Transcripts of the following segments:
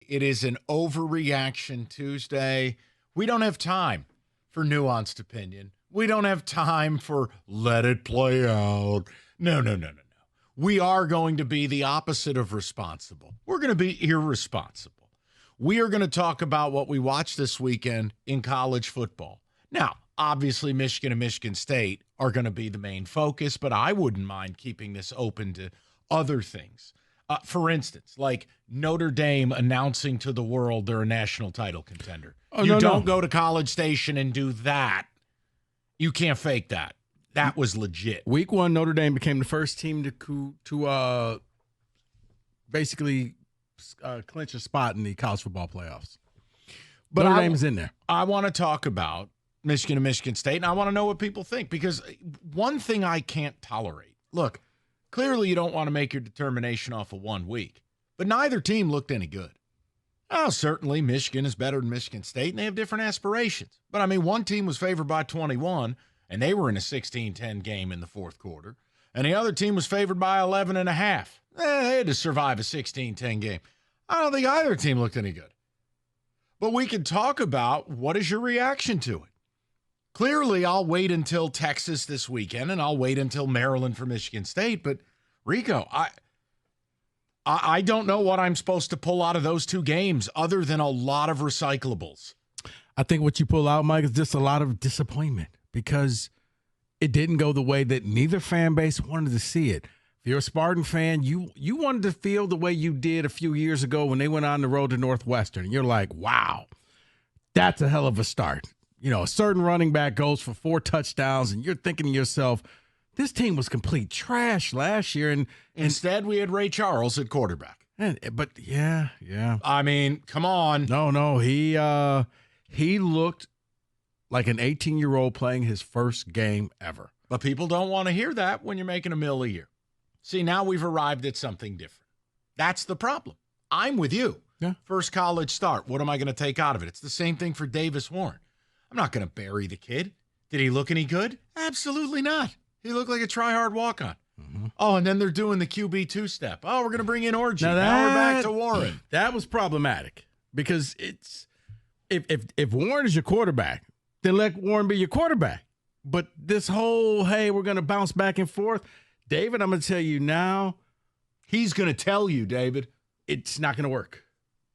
It is an Overreaction Tuesday. We don't have time for nuanced opinion. We don't have time for let it play out. No. We are going to be the opposite of responsible. We're going to be irresponsible. We are going to talk about what we watched this weekend in college football. Now, obviously, Michigan and Michigan State are going to be the main focus, but I wouldn't mind keeping this open to other things. For instance, like Notre Dame announcing to the world they're a national title contender. You don't go to College Station and do that. You can't fake that. That was legit. Week 1, Notre Dame became the first team to basically clinch a spot in the college football playoffs. But Notre Dame's in there. I want to talk about Michigan and Michigan State, and I want to know what people think, because one thing I can't tolerate. Look, clearly you don't want to make your determination off of 1 week, but neither team looked any good. Oh, certainly Michigan is better than Michigan State, and they have different aspirations. But, I mean, one team was favored by 21, and they were in a 16-10 game in the fourth quarter, and the other team was favored by 11.5. They had to survive a 16-10 game. I don't think either team looked any good. But we can talk about what is your reaction to it. Clearly, I'll wait until Texas this weekend, and I'll wait until Maryland for Michigan State. But, Rico, I don't know what I'm supposed to pull out of those two games other than a lot of recyclables. I think what you pull out, Mike, is just a lot of disappointment because it didn't go the way that neither fan base wanted to see it. If you're a Spartan fan, you wanted to feel the way you did a few years ago when they went on the road to Northwestern. And you're like, wow, that's a hell of a start. You know, a certain running back goes for 4 touchdowns, and you're thinking to yourself, this team was complete trash last year. And instead, we had Ray Charles at quarterback. But yeah. I mean, come on. No, he looked like an 18-year-old playing his first game ever. But people don't want to hear that when you're making $1 million a year. See, now we've arrived at something different. That's the problem. I'm with you. Yeah. First college start. What am I going to take out of it? It's the same thing for Davis Warren. I'm not going to bury the kid. Did he look any good? Absolutely not. He looked like a try-hard walk-on. Mm-hmm. Oh, and then they're doing the QB two-step. Oh, we're going to bring in Orgy. Now we're back to Warren. That was problematic because it's if Warren is your quarterback, then let Warren be your quarterback. But this whole, hey, we're going to bounce back and forth. David, I'm going to tell you now. He's going to tell you, David. It's not going to work.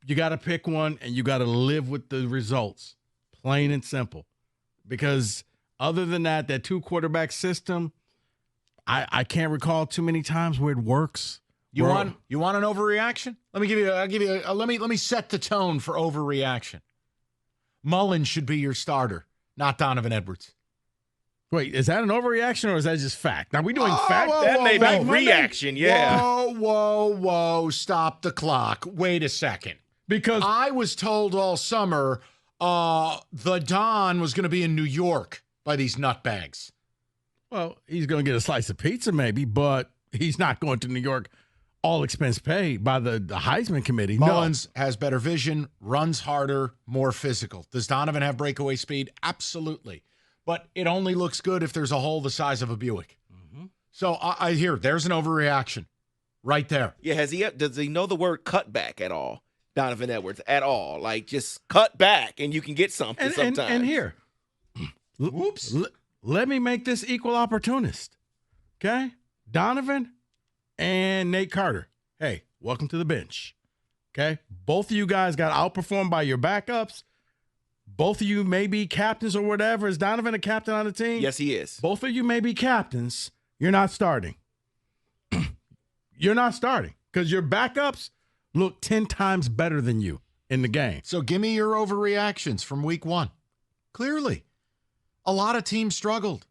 You got to pick one, and you got to live with the results. Plain and simple. Because other than that 2-quarterback system, I can't recall too many times where it works. You want an overreaction? Let me set the tone for overreaction. Mullins should be your starter, not Donovan Edwards. Wait, is that an overreaction or is that just fact? Now we doing fact. That may be reaction, yeah. Whoa, stop the clock. Wait a second. Because I was told all summer the Don was going to be in New York by these nutbags. Well, he's going to get a slice of pizza maybe, but he's not going to New York all expense paid by the Heisman committee. Mullins has better vision, runs harder, more physical. Does Donovan have breakaway speed? Absolutely. But it only looks good if there's a hole the size of a Buick. Mm-hmm. So I hear there's an overreaction right there. Yeah, does he know the word cutback at all? Donovan Edwards at all? Like just cut back and you can get something sometimes. And here, whoops. Let me make this equal opportunist. Okay? Donovan and Nate Carter. Hey, welcome to the bench. Okay? Both of you guys got outperformed by your backups. Both of you may be captains or whatever. Is Donovan a captain on the team? Yes, he is. Both of you may be captains. You're not starting. You're not starting because your backups look 10 times better than you in the game. So give me your overreactions from week 1. Clearly, a lot of teams struggled.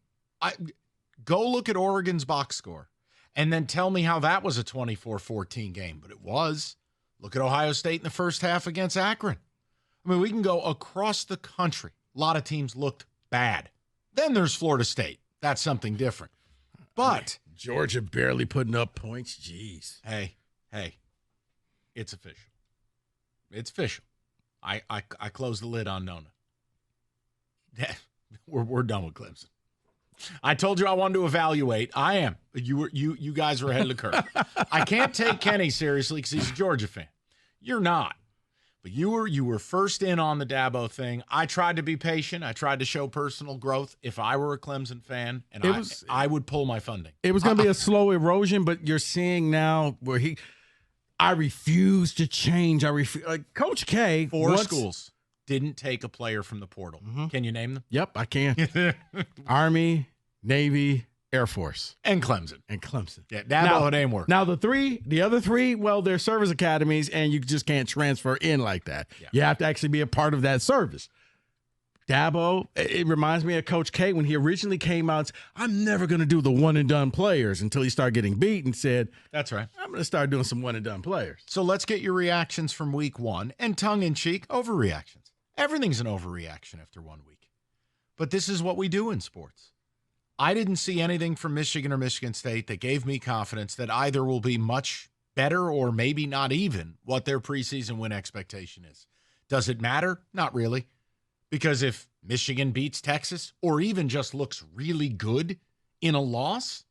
Go look at Oregon's box score and then tell me how that was a 24-14 game. But it was. Look at Ohio State in the first half against Akron. I mean, we can go across the country. A lot of teams looked bad. Then there's Florida State. That's something different. But Georgia barely putting up points. Jeez. Hey, it's official. It's official. I closed the lid on Nona. We're done with Clemson. I told you I wanted to evaluate. I am. You guys are ahead of the curve. I can't take Kenny seriously because he's a Georgia fan. You're not. But you were first in on the Dabo thing. I tried to be patient. I tried to show personal growth. If I were a Clemson fan, and I would pull my funding. It was going to be a slow erosion, but you're seeing now where I refuse to change. Like Coach K. Four schools didn't take a player from the portal. Mm-hmm. Can you name them? Yep, I can. Army, Navy, Air Force. And Clemson. Yeah, Dabo, it ain't work. Now, the other three, well, they're service academies, and you just can't transfer in like that. Yeah. You have to actually be a part of that service. Dabo, it reminds me of Coach K when he originally came out and said, I'm never going to do the one-and-done players until he started getting beat and said, that's right. I'm going to start doing some one-and-done players. So let's get your reactions from week one and tongue-in-cheek overreactions. Everything's an overreaction after 1 week. But this is what we do in sports. I didn't see anything from Michigan or Michigan State that gave me confidence that either will be much better or maybe not even what their preseason win expectation is. Does it matter? Not really. Because if Michigan beats Texas or even just looks really good in a loss,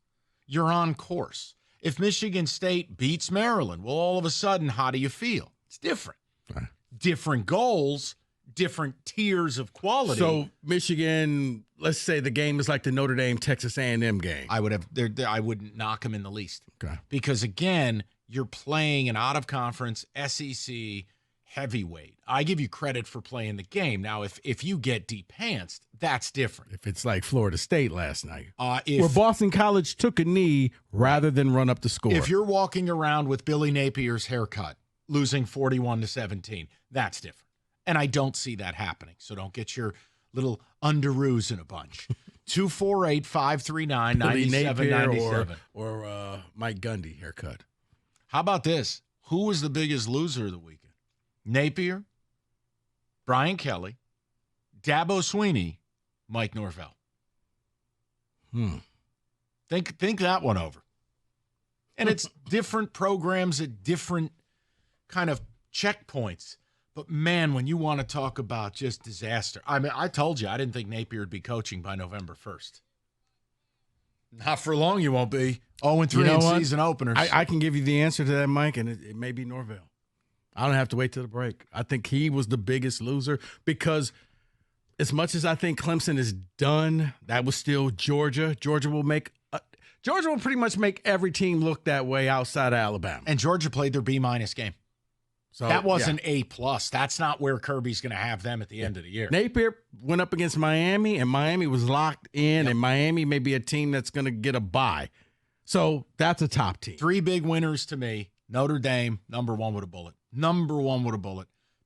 you're on course. If Michigan State beats Maryland, well, all of a sudden, how do you feel? It's different. Right. Different goals, different tiers of quality. So Michigan, let's say the game is like the Notre Dame Texas A&M game. I wouldn't knock them in the least. Okay. Because again, you're playing an out-of-conference SEC heavyweight. I give you credit for playing the game. Now, if you get depantsed, that's different. If it's like Florida State last night, where Boston College took a knee rather than run up the score. If you're walking around with Billy Napier's haircut, losing 41-17, that's different. And I don't see that happening. So don't get your little underoos in a bunch. 248-539-9797. Or Mike Gundy haircut. How about this? Who was the biggest loser of the weekend? Napier, Brian Kelly, Dabo Swinney, Mike Norvell. Think that one over. And it's different programs at different kind of checkpoints. But, man, when you want to talk about just disaster. I mean, I told you I didn't think Napier would be coaching by November 1st. Not for long you won't be. 0-3 in season openers. I can give you the answer to that, Mike, and it may be Norvell. I don't have to wait till the break. I think he was the biggest loser because as much as I think Clemson is done, that was still Georgia. Georgia will pretty much make every team look that way outside of Alabama. And Georgia played their B- game. So that wasn't A+. That's not where Kirby's going to have them at the end of the year. Napier went up against Miami, and Miami was locked in, and Miami may be a team that's going to get a bye. So that's a top team. 3 big winners to me. Notre Dame, number one with a bullet.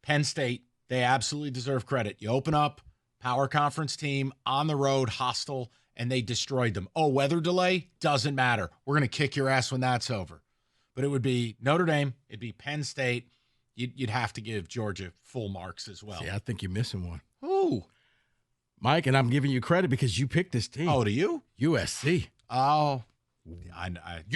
Penn State, they absolutely deserve credit. You open up, power conference team, on the road, hostile, and they destroyed them. Oh, weather delay? Doesn't matter. We're going to kick your ass when that's over. But it would be Notre Dame. It'd be Penn State. You'd have to give Georgia full marks as well. Yeah, I think you're missing one. Ooh. Mike, and I'm giving you credit because you picked this team. Oh, do you? USC. Oh.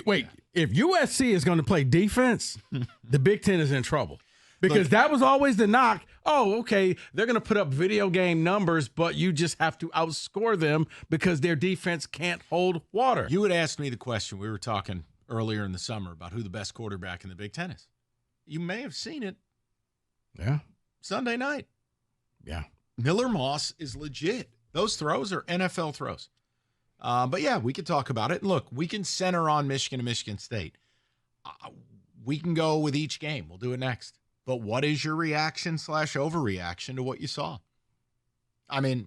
Wait, if USC is going to play defense, the Big Ten is in trouble. Because that was always the knock. Oh, okay, they're going to put up video game numbers, but you just have to outscore them because their defense can't hold water. You had asked me the question. We were talking earlier in the summer about who the best quarterback in the Big Ten is. You may have seen it. Yeah. Sunday night. Yeah. Miller Moss is legit. Those throws are NFL throws. But, yeah, we could talk about it. Look, we can center on Michigan and Michigan State. We can go with each game. We'll do it next. But what is your reaction / overreaction to what you saw? I mean,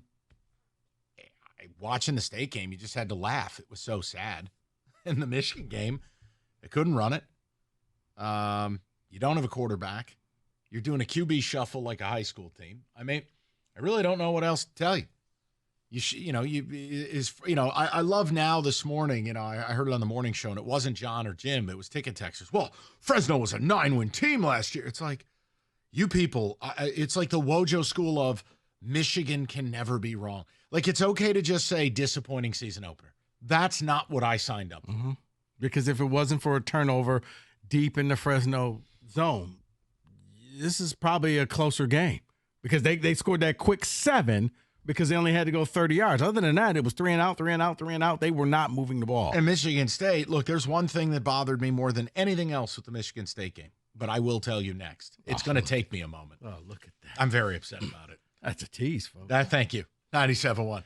watching the State game, you just had to laugh. It was so sad. In the Michigan game, they couldn't run it. You don't have a quarterback. You're doing a QB shuffle like a high school team. I mean, I really don't know what else to tell you. I love now this morning, I heard it on the morning show, and it wasn't John or Jim, it was Ticket Texters. Well, Fresno was a 9-win team last year. It's like, you people, it's like the Wojo school of Michigan can never be wrong. Like, it's okay to just say disappointing season opener. That's not what I signed up for. Mm-hmm. Because if it wasn't for a turnover deep in the Fresno zone, this is probably a closer game. Because they scored that quick 7 because they only had to go 30 yards. Other than that, it was 3 and out, 3 and out, 3 and out. They were not moving the ball. And Michigan State, look, there's one thing that bothered me more than anything else with the Michigan State game. but I will tell you next. It's going to take me a moment. Oh, look at that. I'm very upset about it. That's a tease, folks. Thank you. 97.1.